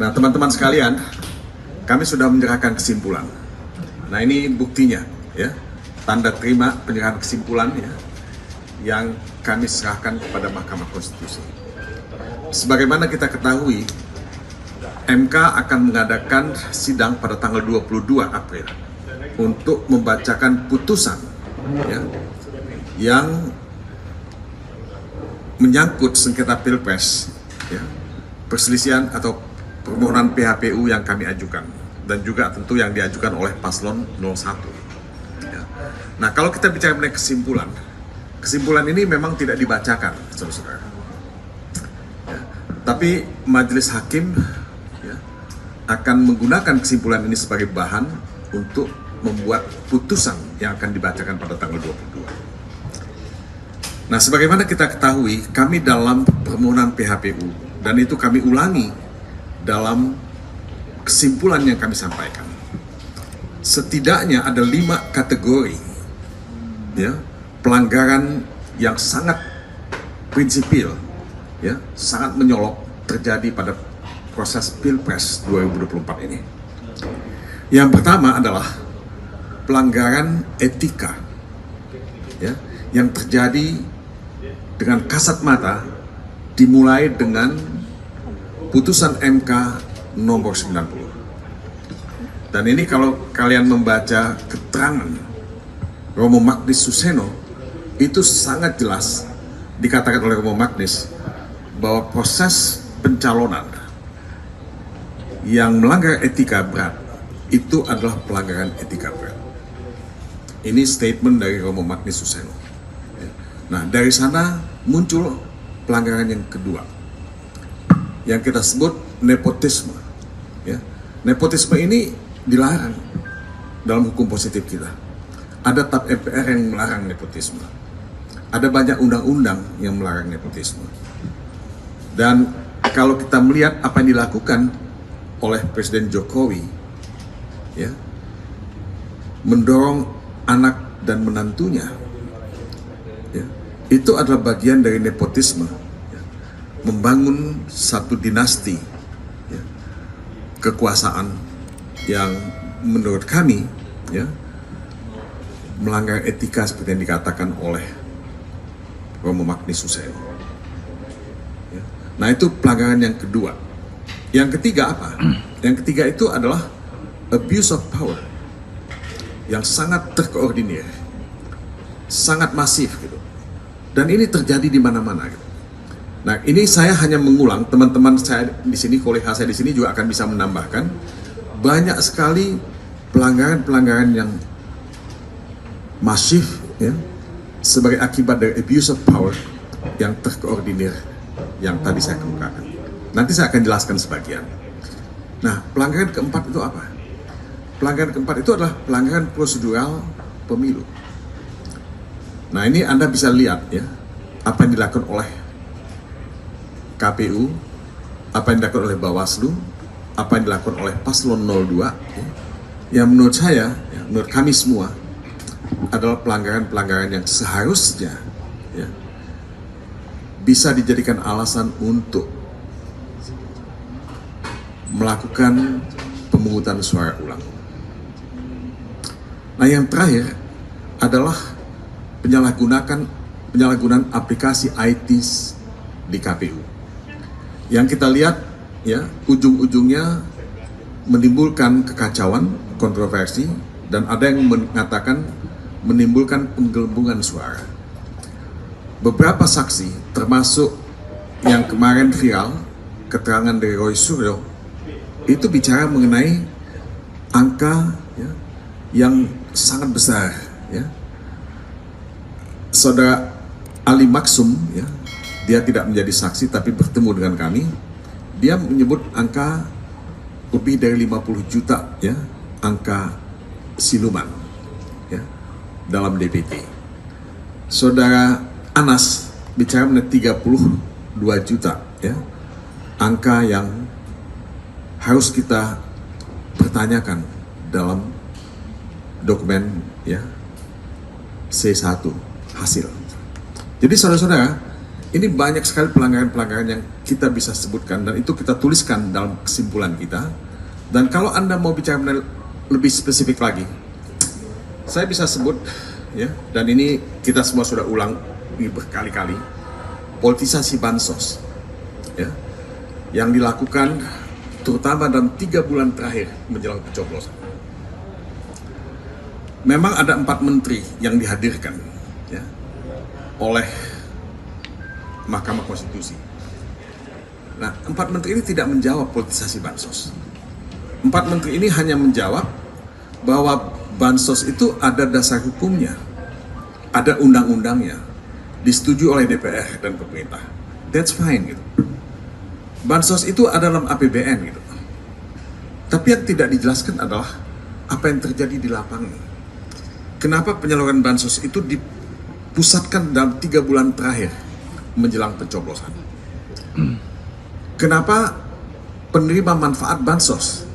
Nah, teman-teman sekalian, kami sudah menyerahkan kesimpulan. Nah, ini buktinya, ya, tanda terima penyerahan kesimpulan ya, yang kami serahkan kepada Mahkamah Konstitusi. Sebagaimana kita ketahui, MK akan mengadakan sidang pada tanggal 22 April untuk membacakan putusan ya, yang menyangkut sengketa Pilpres, ya, perselisihan atau permohonan PHPU yang kami ajukan, dan juga tentu yang diajukan oleh paslon 01. Ya. Nah, kalau kita bicara mengenai kesimpulan ini memang tidak dibacakan, saudara-saudara. Ya. Tapi majelis hakim ya, akan menggunakan kesimpulan ini sebagai bahan untuk membuat putusan yang akan dibacakan pada tanggal 22. Nah, sebagaimana kita ketahui, kami dalam permohonan PHPU, dan itu kami ulangi dalam kesimpulan yang kami sampaikan. Setidaknya ada 5 kategori ya, pelanggaran yang sangat prinsipil, ya, sangat menyolok terjadi pada proses Pilpres 2024 ini. Yang pertama adalah pelanggaran etika ya, yang terjadi dengan kasat mata, dimulai dengan putusan MK nomor 90. Dan ini kalau kalian membaca keterangan Romo Magnis Suseno, itu sangat jelas dikatakan oleh Romo Magnis bahwa proses pencalonan yang melanggar etika berat itu adalah pelanggaran etika berat. Ini statement dari Romo Magnis Suseno. Nah, dari sana muncul pelanggaran yang kedua, yang kita sebut nepotisme. Ya. Nepotisme ini dilarang dalam hukum positif kita. Ada TAP MPR yang melarang nepotisme. Ada banyak undang-undang yang melarang nepotisme. Dan kalau kita melihat apa yang dilakukan oleh Presiden Jokowi, ya, mendorong anak dan menantunya, ya, itu adalah bagian dari nepotisme, ya, membangun satu dinasti ya, kekuasaan yang menurut kami ya, melanggar etika seperti yang dikatakan oleh Romo Magnis Suseno. Ya. Nah, itu pelanggaran yang kedua. Yang ketiga apa? Yang ketiga itu adalah abuse of power yang sangat terkoordinir, sangat masif gitu. Dan ini terjadi di mana-mana gitu. Nah, ini saya hanya mengulang, teman-teman saya di sini, kolega saya di sini juga akan bisa menambahkan banyak sekali pelanggaran-pelanggaran yang masif ya, sebagai akibat dari abuse of power yang terkoordinir yang tadi saya kemukakan. Nanti saya akan jelaskan sebagian. Nah, pelanggaran keempat itu apa? Pelanggaran keempat itu adalah pelanggaran prosedural pemilu. Nah, ini Anda bisa lihat ya, apa yang dilakukan oleh KPU, apa yang dilakukan oleh Bawaslu, apa yang dilakukan oleh Paslon 02, ya, yang menurut saya, ya, menurut kami semua, adalah pelanggaran-pelanggaran yang seharusnya ya, bisa dijadikan alasan untuk melakukan pemungutan suara ulang. Nah, yang terakhir adalah penyalahgunaan aplikasi IT di KPU. Yang kita lihat ya, ujung-ujungnya menimbulkan kekacauan, kontroversi, dan ada yang mengatakan menimbulkan penggelembungan suara. Beberapa saksi, termasuk yang kemarin viral, keterangan dari Roy Suryo, itu bicara mengenai angka ya, yang sangat besar. Ya. Saudara Ali Maksum, ya, dia tidak menjadi saksi tapi bertemu dengan kami. Dia menyebut angka lebih dari 50 juta, ya, angka siluman ya, dalam DPT. Saudara Anas bicara mengenai 32 juta, ya, angka yang harus kita pertanyakan dalam dokumen ya, C1 hasil. Jadi saudara-saudara, Ini banyak sekali pelanggaran-pelanggaran yang kita bisa sebutkan dan itu kita tuliskan dalam kesimpulan kita. Dan kalau Anda mau bicara lebih spesifik lagi, saya bisa sebut ya, dan ini kita semua sudah ulang berkali-kali, politisasi bansos ya, yang dilakukan terutama dalam 3 bulan terakhir menjelang pencoblosan. Memang ada 4 menteri yang dihadirkan ya, oleh Mahkamah Konstitusi. Nah, 4 menteri ini tidak menjawab politisasi bansos. 4 menteri ini hanya menjawab bahwa bansos itu ada dasar hukumnya, ada undang-undangnya, disetujui oleh DPR dan pemerintah. That's fine gitu. Bansos itu ada dalam APBN gitu. Tapi yang tidak dijelaskan adalah apa yang terjadi di lapangan. Kenapa penyaluran bansos itu dipusatkan dalam 3 bulan terakhir menjelang pencoblosan? Kenapa penerima manfaat bansos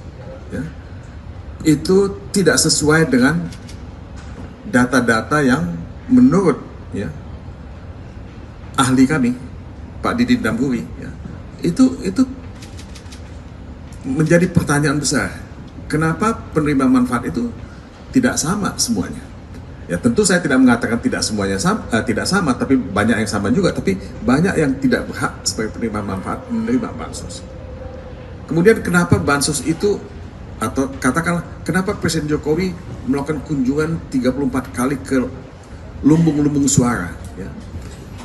ya, itu tidak sesuai dengan data-data yang menurut ya, ahli kami Pak Didin Damhuri ya, itu menjadi pertanyaan besar. Kenapa penerima manfaat itu tidak sama semuanya? Ya tentu saya tidak mengatakan tidak semuanya sama, tidak sama, tapi banyak yang sama juga, tapi banyak yang tidak berhak sebagai penerima manfaat menerima bansos. Kemudian kenapa bansos itu, atau katakanlah kenapa Presiden Jokowi melakukan kunjungan 34 kali ke lumbung-lumbung suara ya,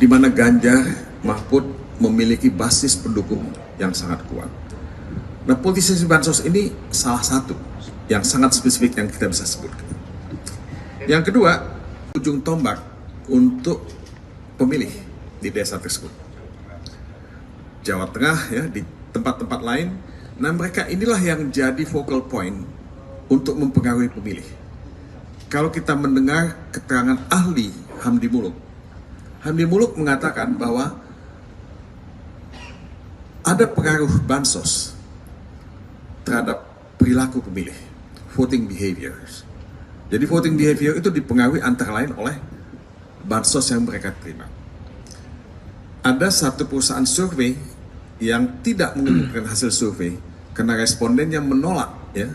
di mana Ganjar Mahfud memiliki basis pendukung yang sangat kuat. Nah, politisasi bansos ini salah satu yang sangat spesifik yang kita bisa sebutkan. Yang kedua, ujung tombak untuk pemilih di desa tersebut. Jawa Tengah ya, di tempat-tempat lain. Nah, mereka inilah yang jadi focal point untuk mempengaruhi pemilih. Kalau kita mendengar keterangan ahli Hamdi Muluk mengatakan bahwa ada pengaruh bansos terhadap perilaku pemilih, voting behaviors. Jadi voting behavior itu dipengaruhi antara lain oleh bansos yang mereka terima. Ada satu perusahaan survei yang tidak mengumumkan hasil survei karena respondennya menolak ya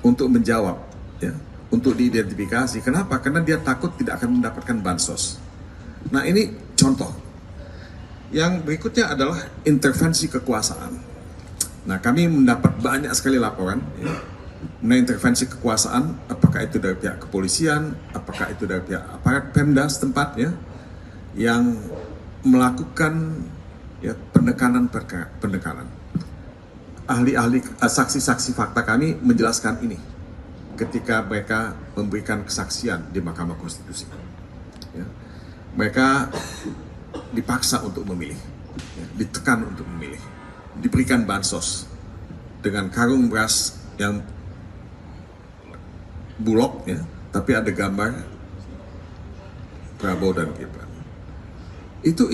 untuk menjawab ya, untuk diidentifikasi. Kenapa? Karena dia takut tidak akan mendapatkan bansos. Nah, ini contoh. Yang berikutnya adalah intervensi kekuasaan. Nah, kami mendapat banyak sekali laporan ya, mengenai intervensi kekuasaan, apakah itu dari pihak kepolisian, apakah itu dari pihak aparat Pemda setempat ya, yang melakukan ya pendekanan. Ahli-ahli, saksi-saksi fakta kami menjelaskan ini ketika mereka memberikan kesaksian di Mahkamah Konstitusi. Ya. Mereka dipaksa untuk memilih, ya, ditekan untuk memilih, diberikan bansos dengan karung beras yang bulog ya, tapi ada gambar Prabowo dan Gibran. Itu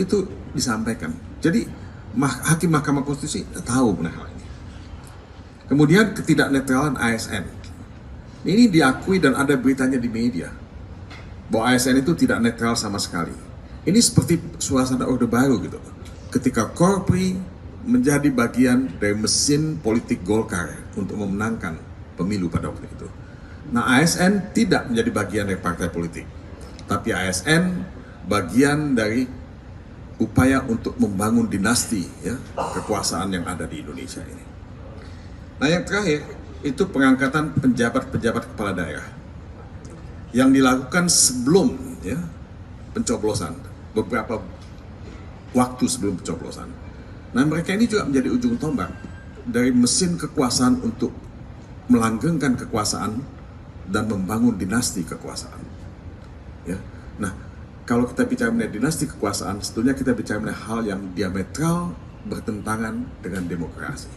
disampaikan. Jadi hakim Mahkamah Konstitusi tahu benar hal ini. Kemudian ketidaknetralan ASN. Ini diakui dan ada beritanya di media bahwa ASN itu tidak netral sama sekali. Ini seperti suasana Orde Baru gitu. Ketika Korpri menjadi bagian dari mesin politik Golkar untuk memenangkan pemilu pada waktu itu. Nah, ASN tidak menjadi bagian dari partai politik, tapi ASN bagian dari upaya untuk membangun dinasti ya, kekuasaan yang ada di Indonesia ini. Nah, yang terakhir itu pengangkatan pejabat-pejabat kepala daerah yang dilakukan sebelum ya, pencoblosan, beberapa waktu sebelum pencoblosan. Nah, mereka ini juga menjadi ujung tombak dari mesin kekuasaan untuk melanggengkan kekuasaan dan membangun dinasti kekuasaan. Ya. Nah, kalau kita bicara mengenai dinasti kekuasaan, sebetulnya kita bicara mengenai hal yang diametral bertentangan dengan demokrasi.